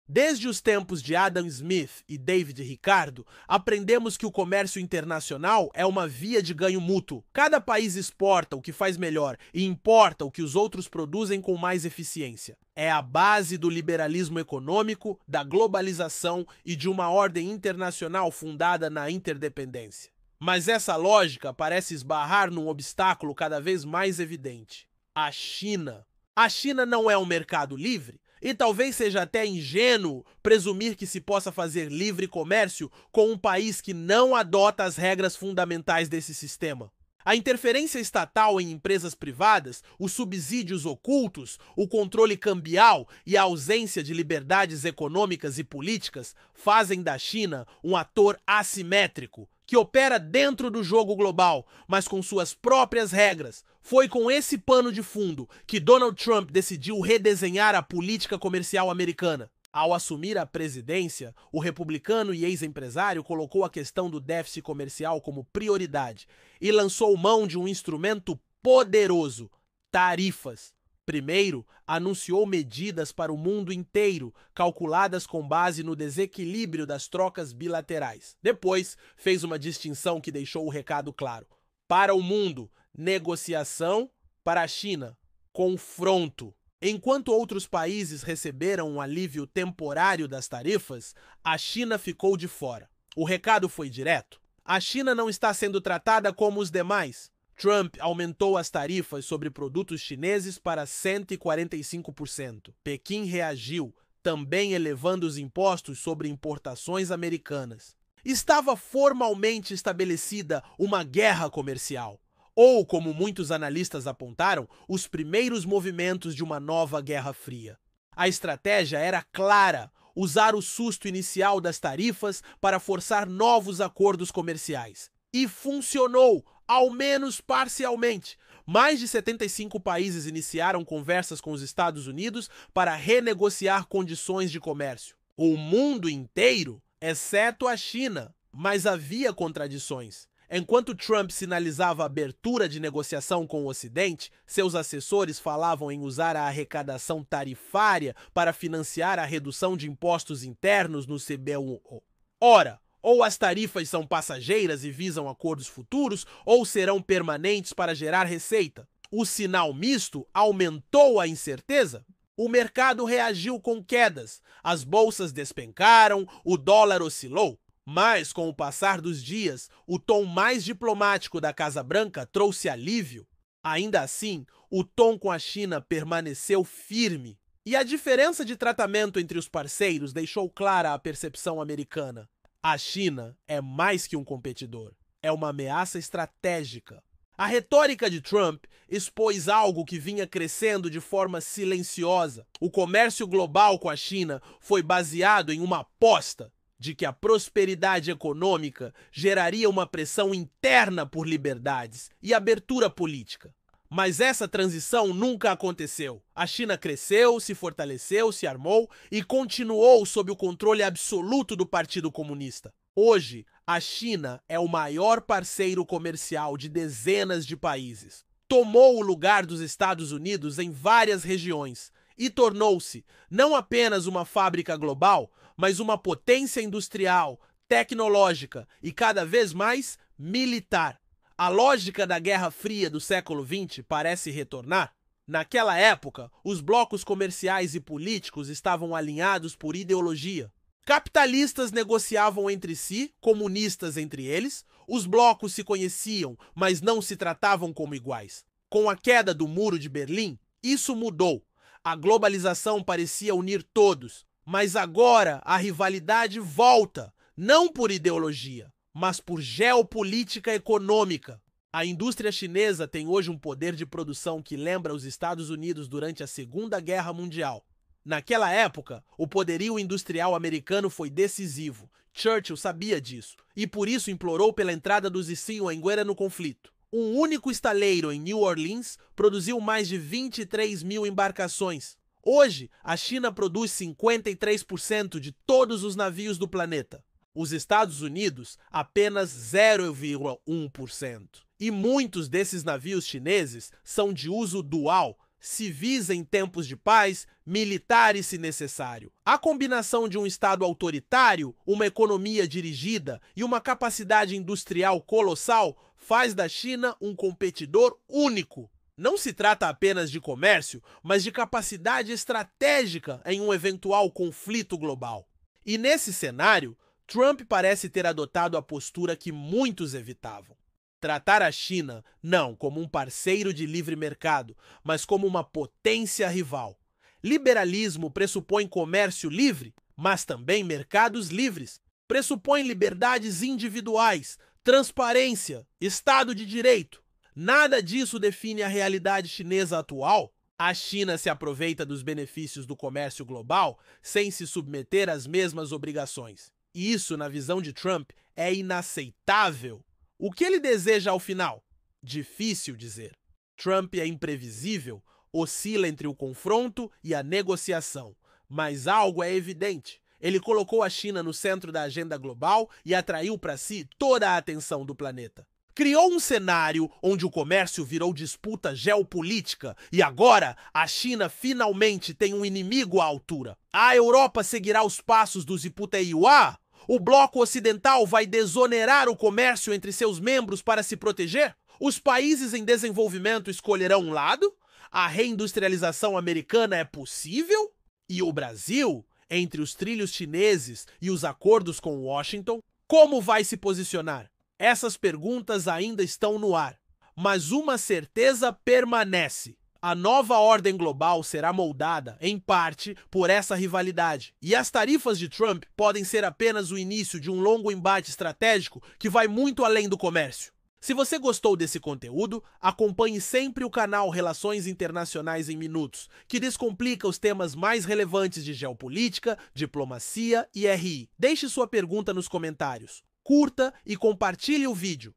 Desde os tempos de Adam Smith e David Ricardo, aprendemos que o comércio internacional é uma via de ganho mútuo. Cada país exporta o que faz melhor e importa o que os outros produzem com mais eficiência. É a base do liberalismo econômico, da globalização e de uma ordem internacional fundada na interdependência. Mas essa lógica parece esbarrar num obstáculo cada vez mais evidente: a China. A China não é um mercado livre? E talvez seja até ingênuo presumir que se possa fazer livre comércio com um país que não adota as regras fundamentais desse sistema. A interferência estatal em empresas privadas, os subsídios ocultos, o controle cambial e a ausência de liberdades econômicas e políticas fazem da China um ator assimétrico, que opera dentro do jogo global, mas com suas próprias regras. Foi com esse pano de fundo que Donald Trump decidiu redesenhar a política comercial americana. Ao assumir a presidência, o republicano e ex-empresário colocou a questão do déficit comercial como prioridade e lançou mão de um instrumento poderoso: tarifas. Primeiro, anunciou medidas para o mundo inteiro, calculadas com base no desequilíbrio das trocas bilaterais. Depois, fez uma distinção que deixou o recado claro: para o mundo, negociação; para a China, confronto. Enquanto outros países receberam um alívio temporário das tarifas, a China ficou de fora. O recado foi direto: a China não está sendo tratada como os demais. Trump aumentou as tarifas sobre produtos chineses para 145%. Pequim reagiu, também elevando os impostos sobre importações americanas. Estava formalmente estabelecida uma guerra comercial, ou, como muitos analistas apontaram, os primeiros movimentos de uma nova Guerra Fria. A estratégia era clara: usar o susto inicial das tarifas para forçar novos acordos comerciais. E funcionou, ao menos parcialmente. Mais de 75 países iniciaram conversas com os Estados Unidos para renegociar condições de comércio. O mundo inteiro, exceto a China. Mas havia contradições. Enquanto Trump sinalizava a abertura de negociação com o Ocidente, seus assessores falavam em usar a arrecadação tarifária para financiar a redução de impostos internos no CBUO. Ora, ou as tarifas são passageiras e visam acordos futuros, ou serão permanentes para gerar receita. O sinal misto aumentou a incerteza. O mercado reagiu com quedas, as bolsas despencaram, o dólar oscilou. Mas, com o passar dos dias, o tom mais diplomático da Casa Branca trouxe alívio. Ainda assim, o tom com a China permaneceu firme. E a diferença de tratamento entre os parceiros deixou clara a percepção americana: a China é mais que um competidor, é uma ameaça estratégica. A retórica de Trump expôs algo que vinha crescendo de forma silenciosa. O comércio global com a China foi baseado em uma aposta de que a prosperidade econômica geraria uma pressão interna por liberdades e abertura política. Mas essa transição nunca aconteceu. A China cresceu, se fortaleceu, se armou e continuou sob o controle absoluto do Partido Comunista. Hoje, a China é o maior parceiro comercial de dezenas de países. Tomou o lugar dos Estados Unidos em várias regiões e tornou-se não apenas uma fábrica global, mas uma potência industrial, tecnológica e cada vez mais militar. A lógica da Guerra Fria do século XX parece retornar. Naquela época, os blocos comerciais e políticos estavam alinhados por ideologia. Capitalistas negociavam entre si, comunistas entre eles, os blocos se conheciam, mas não se tratavam como iguais. Com a queda do Muro de Berlim, isso mudou. A globalização parecia unir todos. Mas agora a rivalidade volta, não por ideologia, mas por geopolítica econômica. A indústria chinesa tem hoje um poder de produção que lembra os Estados Unidos durante a Segunda Guerra Mundial. Naquela época, o poderio industrial americano foi decisivo. Churchill sabia disso e por isso implorou pela entrada dos Isshinhua no conflito. Um único estaleiro em New Orleans produziu mais de 23 mil embarcações. Hoje, a China produz 53% de todos os navios do planeta. Os Estados Unidos, apenas 0,1%. E muitos desses navios chineses são de uso dual, civis em tempos de paz, militares se necessário. A combinação de um Estado autoritário, uma economia dirigida e uma capacidade industrial colossal faz da China um competidor único. Não se trata apenas de comércio, mas de capacidade estratégica em um eventual conflito global. E nesse cenário, Trump parece ter adotado a postura que muitos evitavam. Tratar a China não como um parceiro de livre mercado, mas como uma potência rival. Liberalismo pressupõe comércio livre, mas também mercados livres. Pressupõe liberdades individuais, transparência, Estado de Direito. Nada disso define a realidade chinesa atual. A China se aproveita dos benefícios do comércio global sem se submeter às mesmas obrigações. E isso, na visão de Trump, é inaceitável. O que ele deseja ao final? Difícil dizer. Trump é imprevisível, oscila entre o confronto e a negociação. Mas algo é evidente. Ele colocou a China no centro da agenda global e atraiu para si toda a atenção do planeta. Criou um cenário onde o comércio virou disputa geopolítica e agora a China finalmente tem um inimigo à altura. A Europa seguirá os passos dos Iputeiuá? O bloco ocidental vai desonerar o comércio entre seus membros para se proteger? Os países em desenvolvimento escolherão um lado? A reindustrialização americana é possível? E o Brasil, entre os trilhos chineses e os acordos com Washington, como vai se posicionar? Essas perguntas ainda estão no ar, mas uma certeza permanece. A nova ordem global será moldada, em parte, por essa rivalidade. E as tarifas de Trump podem ser apenas o início de um longo embate estratégico que vai muito além do comércio. Se você gostou desse conteúdo, acompanhe sempre o canal Relações Internacionais em Minutos, que descomplica os temas mais relevantes de geopolítica, diplomacia e RI. Deixe sua pergunta nos comentários. Curta e compartilhe o vídeo.